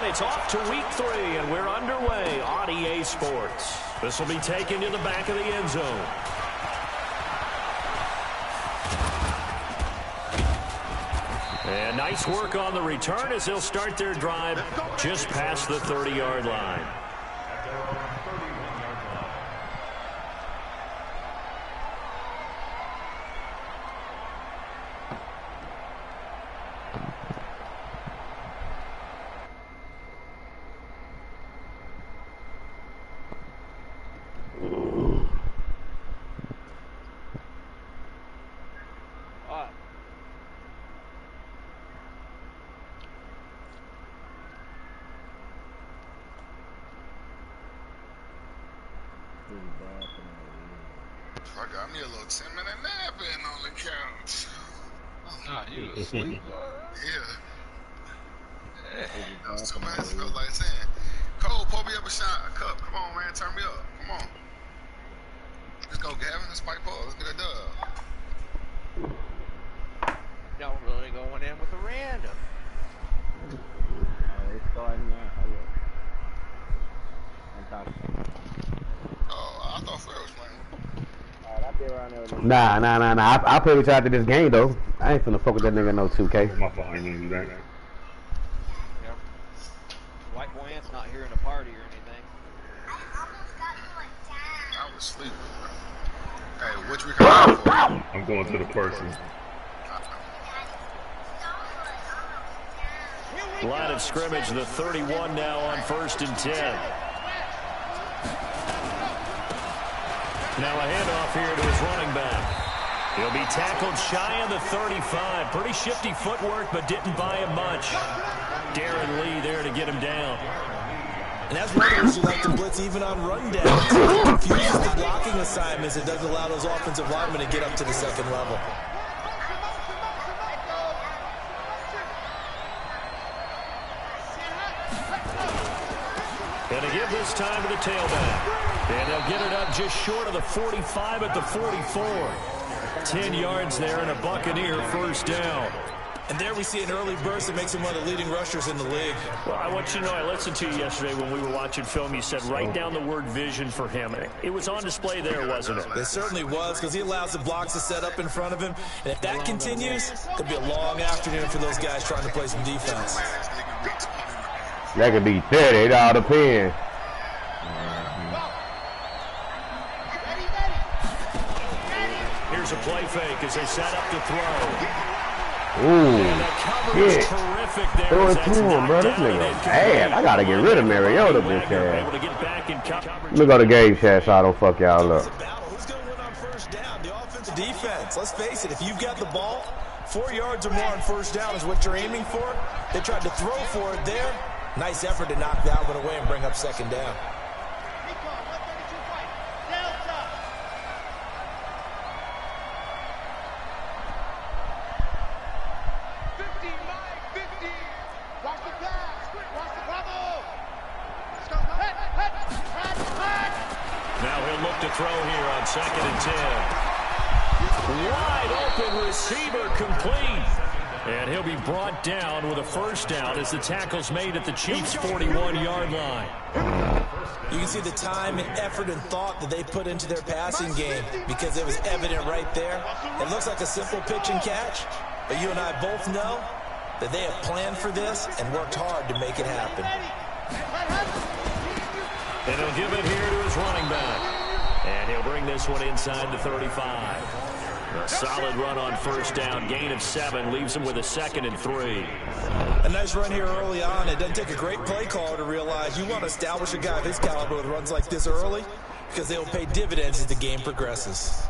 It's off to week 3, and we're underway on EA Sports. This will be taken to the back of the end zone. And nice work on the return as they'll start their drive just past the 30-yard line. I got me a little 10-minute nap in on the couch. Nah, you asleep? Yeah. That was 2 minutes ago, like saying, Cole, pour me up a cup. Come on, man, turn me up. Come on. Let's go, Gavin. Let's pipe up. Let's get a dub. Don't really going in with a random. It's starting now. Oh, I thought Fred was playing. Nah. I play with you after this game though. I ain't finna fuck with that nigga no 2K. My fault, I didn't do that. Yep. White boy Ant's not here in a party or anything. I was sleeping. Hey, which we coming for? I'm going to the person. Line of scrimmage, the 31 now on 1st and 10. Now a handoff here to his running back. He'll be tackled shy of the 35. Pretty shifty footwork, but didn't buy him much. Darren Lee there to get him down. And that's one of the reasons you like to blitz even on run downs. It confuses the blocking assignments. It doesn't allow those offensive linemen to get up to the second level. Gonna give this time to the tailback. And they'll get it up just short of the 45 at the 44. 10 yards there and a Buccaneer first down. And there we see an early burst that makes him one of the leading rushers in the league. Well, I want you to know, I listened to you yesterday when we were watching film. You said write down the word vision for him. It was on display there, wasn't it? It certainly was, because he allows the blocks to set up in front of him. And if that continues, it could be a long afternoon for those guys trying to play some defense. That could be 30. It all depends. Here's a play fake as they set up to throw. Ooh, shit. Throw it to him, bro. This nigga bad. I gotta get rid of Mariota, bitch ass. Let me go to game chat so I don't fuck y'all up. Who's gonna win on first down? The offensive defense. Let's face it, if you've got the ball, 4 yards or more on first down is what you're aiming for. They tried to throw for it there. Nice effort to knock that one away and bring up second down. Now he'll look to throw here on 2nd and 10. Wide open receiver complete. And he'll be brought down with a first down as the tackle's made at the Chiefs' 41-yard line. You can see the time and effort and thought that they put into their passing game because it was evident right there. It looks like a simple pitch and catch, but you and I both know that they have planned for this and worked hard to make it happen. And he'll give it here to his running back. And he'll bring this one inside the 35. A solid run on first down. Gain of 7 leaves him with a 2nd and 3. A nice run here early on. It doesn't take a great play caller to realize you want to establish a guy of his caliber with runs like this early because they will pay dividends as the game progresses.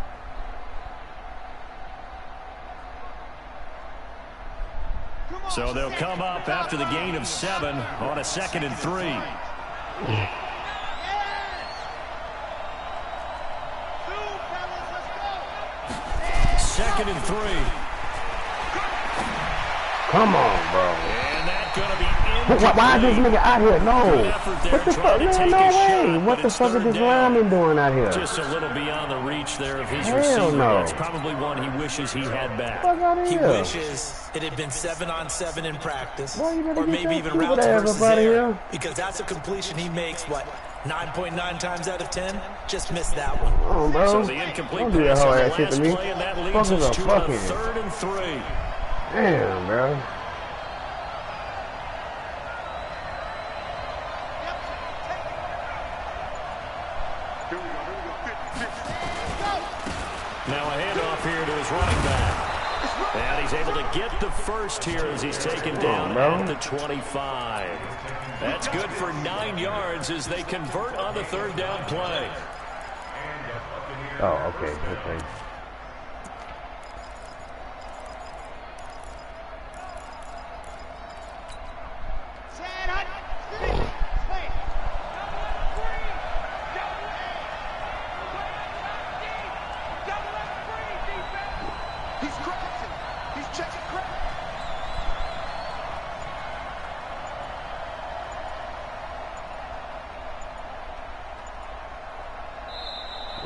So they'll come up after the gain of 7 on a 2nd and 3. 2nd and 3. Come on, bro. And that's going to be Why is this nigga out here? No. What the fuck? Man, no way. What the fuck is this lineman doing out here? Just a little beyond the reach there of his Hell receiver. no. That's probably one he wishes he had back. He wishes it had been 7-on-7 in practice, or maybe even routes versus air, because that's a completion he makes, what, 9.9 times out of 10? Just missed that one. Oh, bro. So the incomplete Don't do that pass whole on the ass shit to last me. play, and that leads us to a fucking. 3rd and 3. Damn, bro. Now a handoff here to his running back. And he's able to get the first here as he's taken down at the 25. That's good for 9 yards as they convert on the 3rd down play. Oh, okay.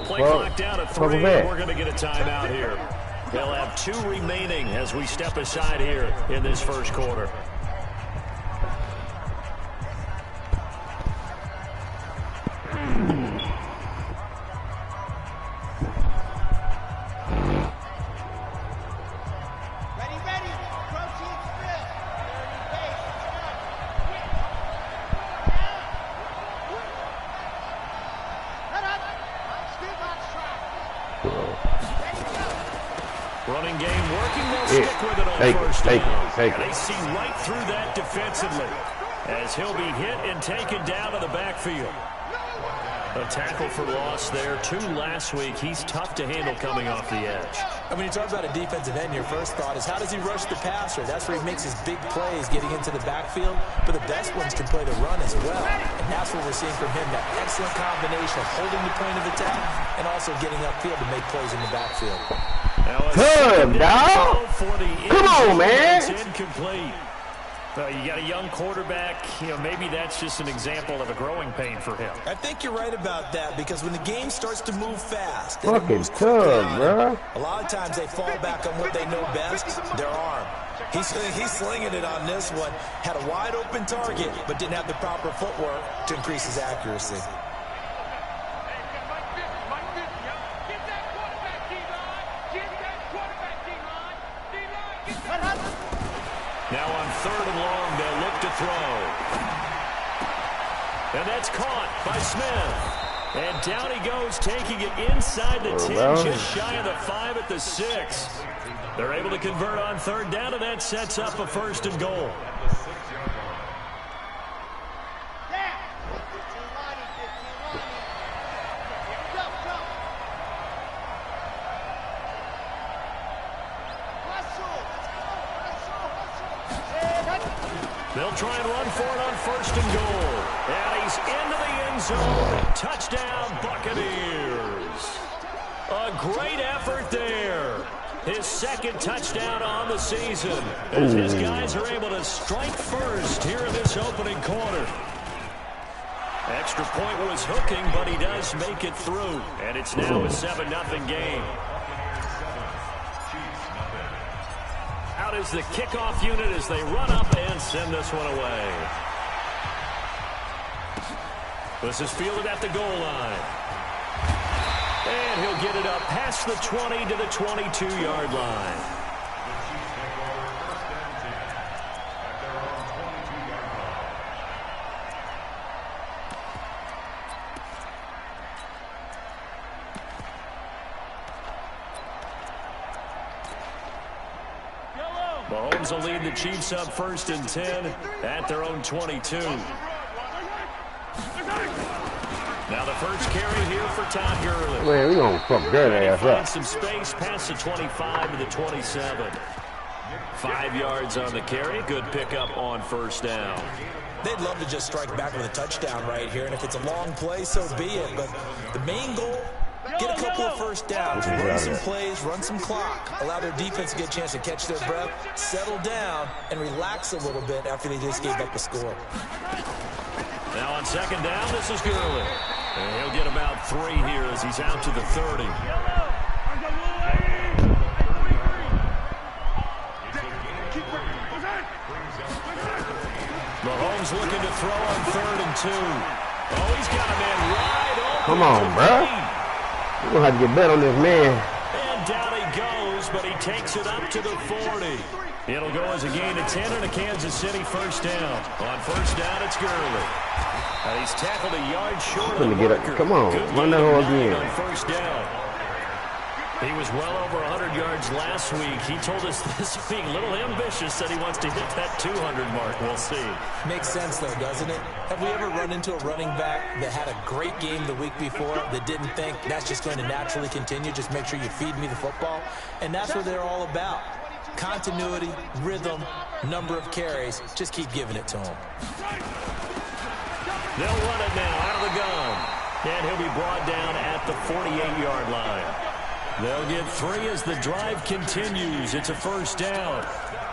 Play clock down to 3, and we're going to get a timeout here. They'll have 2 remaining as we step aside here in this first quarter. Running game working, they'll stick with it on first down. They see right through that defensively as he'll be hit and taken down to the backfield. A tackle for loss there. 2 last week. He's tough to handle coming off the edge. And when you talk about a defensive end, your first thought is how does he rush the passer? That's where he makes his big plays getting into the backfield. But the best ones can play the run as well. And that's what we're seeing from him, that excellent combination of holding the point of attack and also getting upfield to make plays in the backfield. Good, dog. Come on, man. It's incomplete. You got a young quarterback. Maybe that's just an example of a growing pain for him. I think you're right about that because when the game starts to move fast, fucking tough, bro. A lot of times they fall back on what they know best, their arm. He's slinging it on this one. Had a wide open target, but didn't have the proper footwork to increase his accuracy. Now on 3rd and long, they'll look to throw. And that's caught by Smith. And down he goes, taking it inside the 10, just shy of the 5 at the 6. They're able to convert on 3rd down, and that sets up a 1st and goal. They'll try and run for it on 1st and goal. And he's into the end zone. Touchdown, Buccaneers. A great effort there. His 2nd touchdown on the season. As his guys are able to strike first here in this opening quarter. Extra point was hooking, but he does make it through. And it's now a 7-0 game. Out is the kickoff unit as they run up and send this one away. This is fielded at the goal line. And he'll get it up past the 20 to the 22-yard line. Mahomes will lead the Chiefs up 1st and 10 at their own 22. Now the first carry here for Todd Gurley. Man, we gonna fuck Gurley ass up. Some space past the 25 to the 27. 5 yards on the carry. Good pickup on 1st down. They'd love to just strike back with a touchdown right here, and if it's a long play, so be it. But the main goal Get a couple of first downs, run some plays, run some clock, allow their defense to get a chance to catch their breath, settle down, and relax a little bit after they just gave up a score. Now on second down, this is Gurley. And he'll get about 3 here as he's out to the 30. Mahomes looking to throw on 3rd and 2. Oh, he's got a man wide open. Come on, bro. You're going to have to get better on this man. And down he goes, but he takes it up to the 40. It'll go as a gain of 10 and a Kansas City first down. On first down, it's Gurley. He's tackled a yard short of the marker. Come on, run that hole again. On first down. He was well over 100 yards last week. He told us this week, a little ambitious, said he wants to hit that 200 mark. We'll see. Makes sense, though, doesn't it? Have we ever run into a running back that had a great game the week before that didn't think that's just going to naturally continue? Just make sure you feed me the football. And that's what they're all about. Continuity, rhythm, number of carries. Just keep giving it to him. They'll run it now out of the gun. And he'll be brought down at the 48-yard line. They'll get 3 as the drive continues. It's a first down.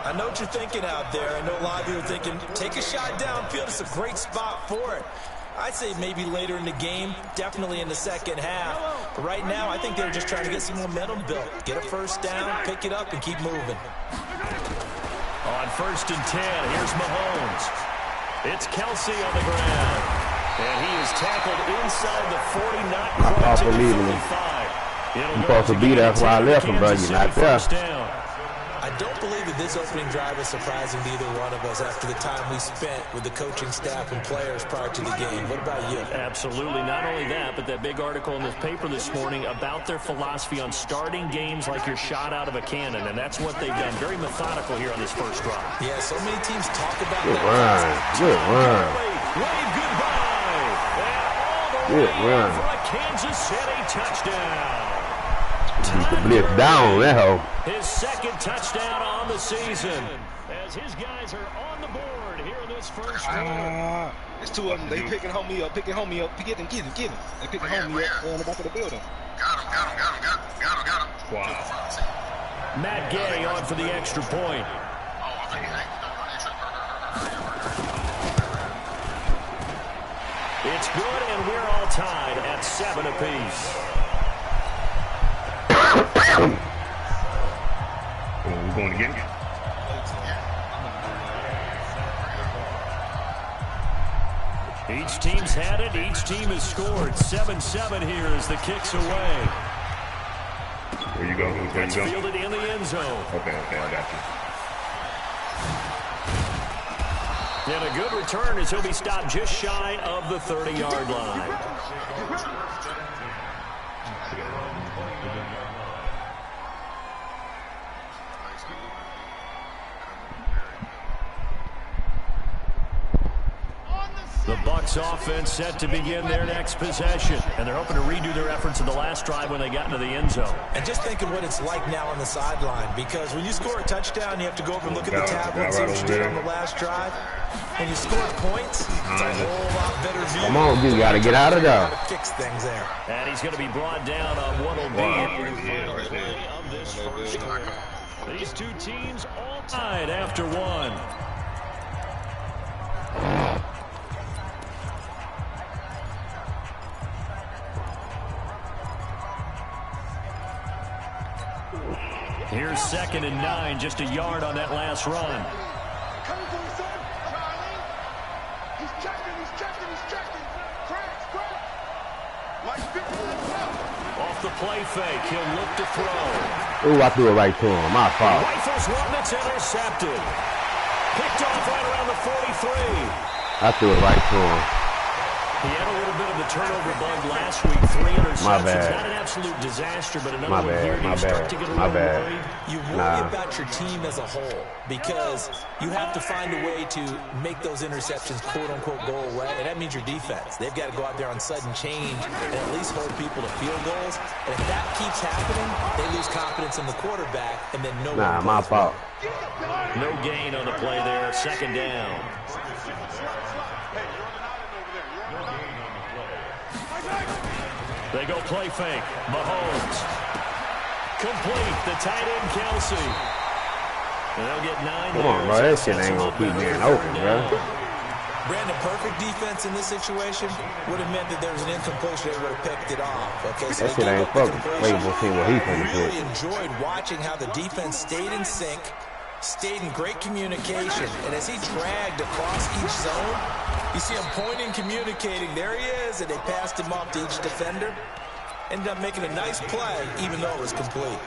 I know what you're thinking out there. I know a lot of you are thinking, take a shot downfield. It's a great spot for it. I'd say maybe later in the game, definitely in the second half. But right now, I think they're just trying to get some momentum built. Get a first down, pick it up, and keep moving. On 1st and 10, here's Mahomes. It's Kelsey on the ground. And he is tackled inside the 40, not quite to the 45. You're supposed to be there. That's why I left him, bro. You're not there. I don't believe that this opening drive is surprising to either one of us after the time we spent with the coaching staff and players prior to the game. What about you? Absolutely. Not only that, but that big article in the paper this morning about their philosophy on starting games like you're shot out of a cannon, and that's what they've done. Very methodical here on this first drive. Yeah, so many teams talk about good that. Good run. Wave goodbye. And all the good way run. for a Kansas City touchdown. Keep the blitz down, that hoe. His second touchdown on the season. As his guys are on the board here in this first quarter. It's 2 of them. They picking homie up, picking homie up. Get him. They picking homie up on the back of the building. Got him. Wow. Matt Gay on for the extra point. It's good, and we're all tied at 7 apiece. We're going to get it. Each team's had it. Each team has scored. 7-7 here as the kick's away. Where you go? It's fielded in the end zone. Okay, I got you. And a good return as he'll be stopped just shy of the 30-yard line. The Bucs offense set to begin their next possession. And they're hoping to redo their efforts in the last drive when they got into the end zone. And just think of what it's like now on the sideline. Because when you score a touchdown, you have to go over and look at the tablet and see what you did on the last drive. When you score points, it's a whole lot better view. Come on, you got to get out of there. Fix things there. And he's going to be brought down on what will be of this first quarter. These two teams all tied after one. Here's 2nd and 9, just a yard on that last run. Coming for his son, Charlie. He's checking. Like Off the play fake, he'll look to throw. Ooh, I threw it right to him. My fault. Rifles one that's intercepted. Picked off right around the 43. I threw it right to him. He had a little bit of the turnover bug last week. 3 interceptions. My bad. Not an absolute disaster, but another My one here. bad. You start to get a little worried. You worry about your team as a whole because you have to find a way to make those interceptions quote-unquote go away, and that means your defense. They've got to go out there on sudden change and at least hold people to field goals. And if that keeps happening, they lose confidence in the quarterback, and then no one my fault. No gain on the play there. 2nd down. They go play fake. Mahomes. Complete. The tight end, Kelsey. And they'll get 9. Come on, bro. That shit ain't going to keep being open, bro. Brandon, perfect defense in this situation would have meant that there was an incompletion. They would have picked it off. Okay, so that shit ain't fucking. Wait, we'll see what he finna do. Really enjoyed watching how the defense stayed in sync, stayed in great communication, and as he dragged across each zone, you see him pointing, communicating. There he is, and they passed him off to each defender. Ended up making a nice play, even though it was complete.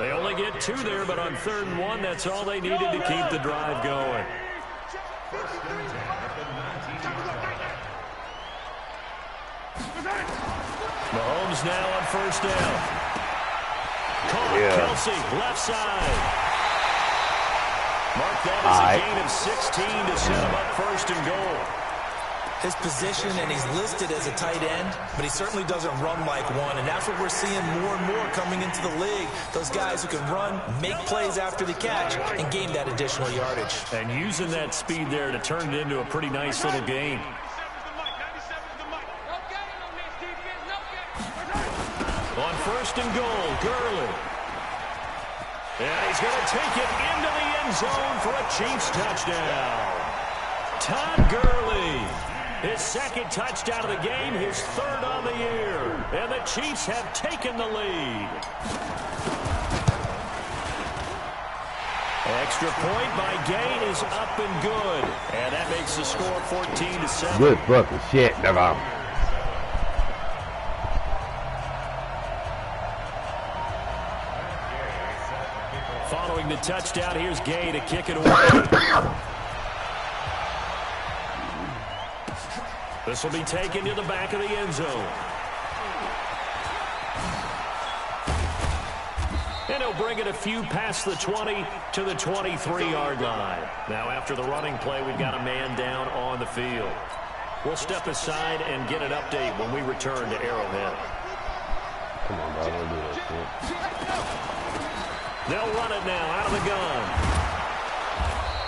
They only get 2 there, but on 3rd and 1, that's all they needed to keep the drive going. Mahomes now on 1st down. Caught. Kelsey, left side. Mark that as a gain of 16 to set him up 1st and goal. His position, and he's listed as a tight end, but he certainly doesn't run like one, and that's what we're seeing more and more coming into the league. Those guys who can run, make plays after the catch, and gain that additional yardage. And using that speed there to turn it into a pretty nice little gain. On 1st and goal, Gurley. And he's going to take it into the end zone for a Chiefs touchdown. Todd Gurley. His 2nd touchdown of the game, his 3rd on the year. And the Chiefs have taken the lead. Extra point by Gain is up and good. And that makes the score 14-7. Good fucking shit, dog. Following the touchdown, here's Gay to kick it away. This will be taken to the back of the end zone. And he'll bring it a few past the 20 to the 23-yard line. Now, after the running play, we've got a man down on the field. We'll step aside and get an update when we return to Arrowhead. Come on, bro. Don't do that shit. They'll run it now out of the gun.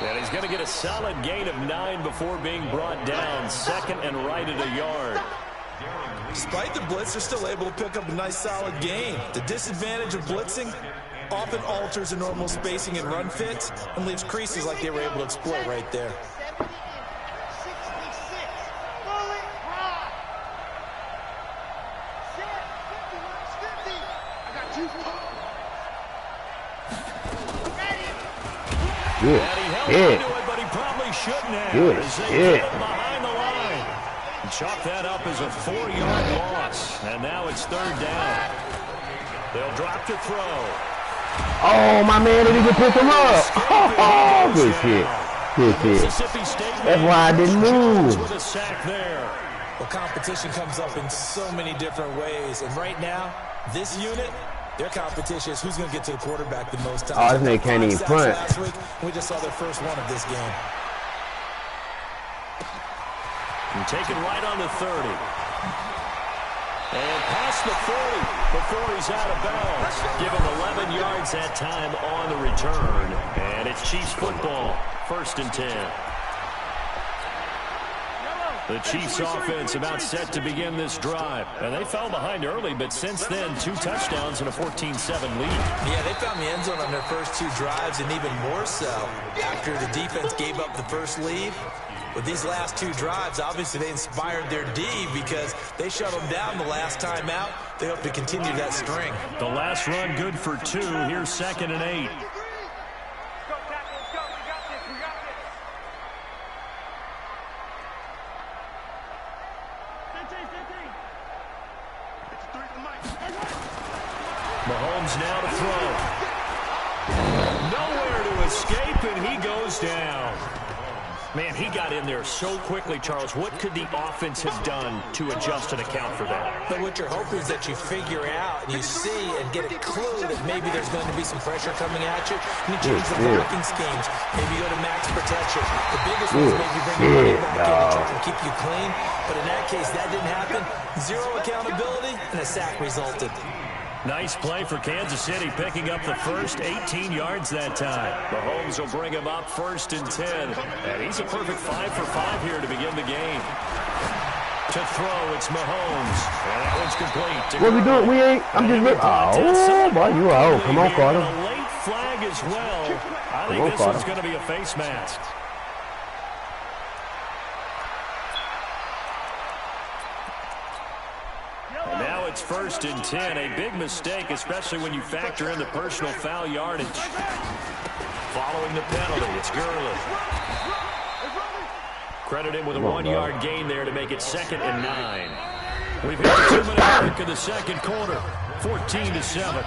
And he's going to get a solid gain of 9 before being brought down. 2nd and right at a yard. Despite the blitz, they're still able to pick up a nice solid gain. The disadvantage of blitzing often alters the normal spacing and run fits and leaves creases like they were able to exploit right there. Good shit. But he probably shouldn't have. Good shit. Behind the line. Chalk that up as a 4-yard loss. And now it's 3rd down. They'll drop to throw. Oh, my man didn't even pick him up. Oh, good shit. Good shit. That's why I didn't move. With a sack there. Well, competition comes up in so many different ways. And right now, this unit, their competition is who's going to get to the quarterback the most times. Oh, this nigga can't even punt. Last week, we just saw their first one of this game. And taken right on the 30. And past the 40 before he's out of bounds. Give him 11 yards that time on the return. And it's Chiefs football. 1st and 10. The Chiefs offense about set to begin this drive. And they fell behind early, but since then, 2 touchdowns and a 14-7 lead. Yeah, they found the end zone on their first 2 drives, and even more so after the defense gave up the first lead. With these last 2 drives, obviously they inspired their D because they shut them down the last time out. They hope to continue that string. The last run good for 2. Here's 2nd and 8. Mahomes now to throw. Nowhere to escape, and he goes down. Man, he got in there so quickly, Charles. What could the offense have done to adjust and account for that? But what you're hoping is that you figure out and you see and get a clue that maybe there's going to be some pressure coming at you. And you change the blocking schemes. Maybe go to max protection. The biggest one is maybe bring your money back in and try to keep you clean. But in that case, that didn't happen. 0 accountability, and a sack resulted. Nice play for Kansas City, picking up the first 18 yards that time. Mahomes will bring him up 1st and 10. And he's a perfect 5 for 5 here to begin the game. To throw, it's Mahomes. And that one's complete. What we doing? We ain't. I'm just. Oh, boy, you out. Come on, Carter. A late flag as well. I think this one's going to be a face mask. And now it's 1st and 10. A big mistake, especially when you factor in the personal foul yardage. Following the penalty, it's Gurley. Credit him with a 1-yard gain there to make it 2nd and 9. We've hit the 2-minute mark in the second quarter. 14-7.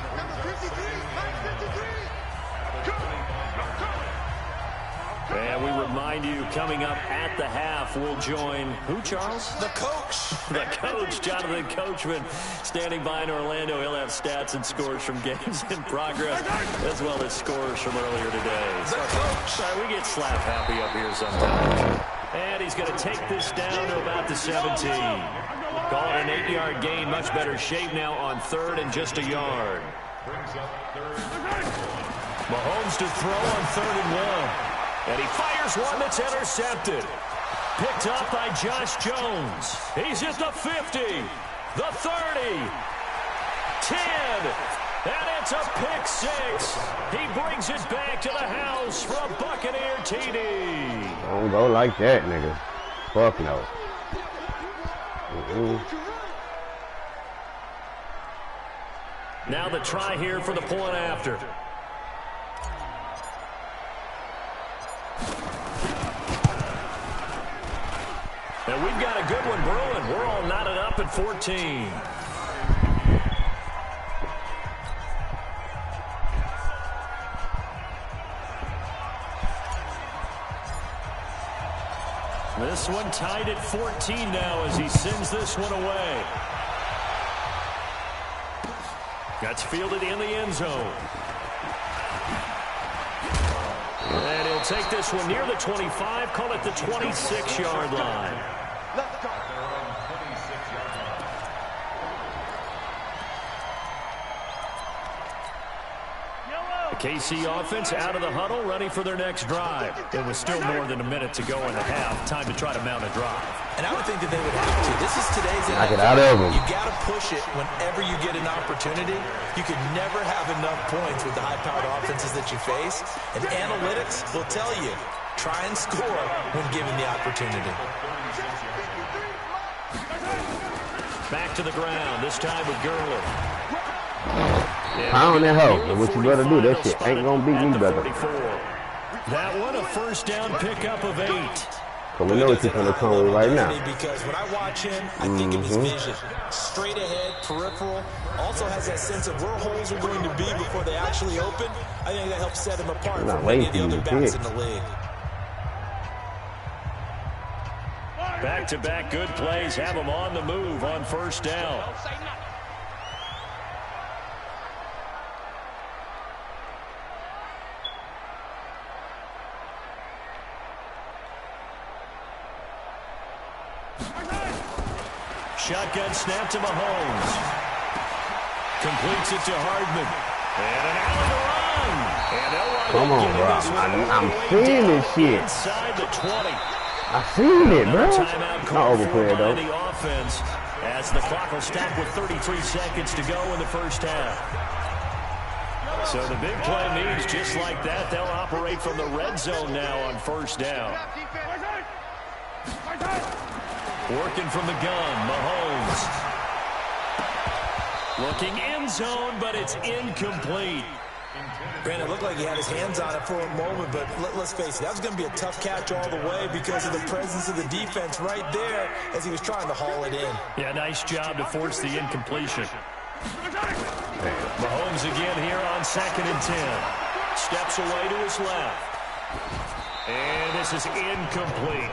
And we remind you, coming up at the half, we'll join who, Charles? The coach. The coach, Jonathan Coachman, standing by in Orlando. He'll have stats and scores from games in progress, as well as scores from earlier today. The coach. Sorry, we get slap happy up here sometimes. And he's going to take this down to about the 17. Call it an 8-yard gain. Much better shape now on 3rd and just a yard. Mahomes to throw on 3rd and 1. And he fires one that's intercepted. Picked up by Josh Jones. He's at the 50, the 30, 10, and it's a pick 6. He brings it back to the house for a Buccaneer TD. Don't go like that, nigga. Fuck no. Now the try here for the point after. And we've got a good one brewing. We're all knotted up at 14. This one tied at 14 now as he sends this one away. That's fielded in the end zone. And he'll take this one near the 25, call it the 26-yard line. The KC offense out of the huddle, ready for their next drive. It was still more than a minute to go in the half. Time to try to mount a drive. And I would think that they would have to. This is today's NFL. Knock it out of them. You got to push it whenever you get an opportunity. You could never have enough points with the high-powered offenses that you face. And analytics will tell you, try and score when given the opportunity. Back to the ground, this time with Gurley. Pound that hoe. And what you better do, that shit ain't gonna beat me, brother. That one, a first down pickup of 8. So we know what you're gonna come with right now. Because when I watch him, I think of his vision. Straight ahead, peripheral. Also has that sense of where holes are going to be before they actually open. I think that helps set him apart from many of the other backs in the league. Back-to-back good plays have him on the move on first down. Shotgun snap to Mahomes. Completes it to Hardman. And an alley to run. And come on, bro. I'm seeing this shit. Inside the 20. I seen it, bro. Not overplayed, though. The offense as the clock will stack with 33 seconds to go in the first half. So the big play means just like that, they'll operate from the red zone now on first down. Working from the gun, Mahomes. Looking end zone, but it's incomplete. Granted, it looked like he had his hands on it for a moment, but let's face it, that was going to be a tough catch all the way because of the presence of the defense right there as he was trying to haul it in. Yeah, nice job to force the incompletion. Mahomes again here on 2nd and 10. Steps away to his left. And this is incomplete.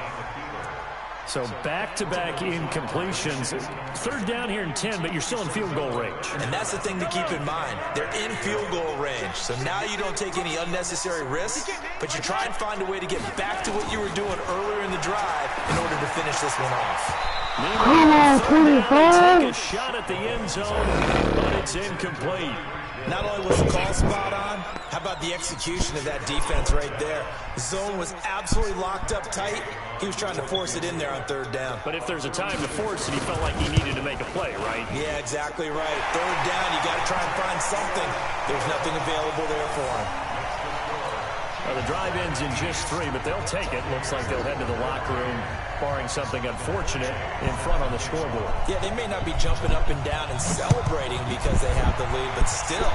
So back-to-back incompletions. 3rd down here and 10, but you're still in field goal range. And that's the thing to keep in mind. They're in field goal range. So now you don't take any unnecessary risks, but you try and find a way to get back to what you were doing earlier in the drive in order to finish this one off. Come on, 25. Take a shot at the end zone, but it's incomplete. Not only was the call spot on, how about the execution of that defense right there? The zone was absolutely locked up tight. He was trying to force it in there on third down. But if there's a time to force it, he felt like he needed to make a play, right? Yeah, exactly right. Third down, you got to try and find something. There's nothing available there for him. Well, the drive ends in just 3, but they'll take it. Looks like they'll head to the locker room, barring something unfortunate, in front on the scoreboard. Yeah, they may not be jumping up and down and celebrating because they have the lead, but still,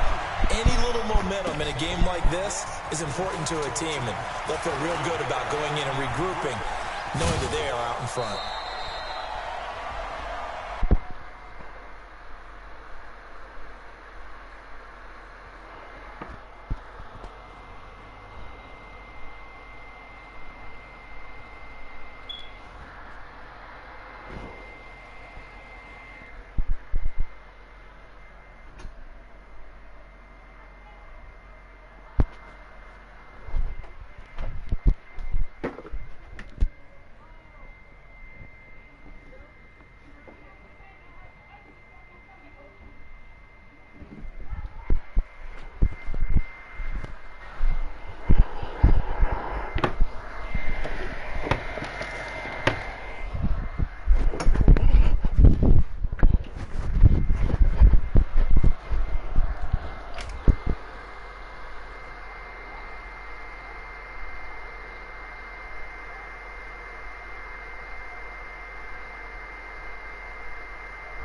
any little momentum in a game like this is important to a team, and they'll feel real good about going in and regrouping, knowing that they are out in front.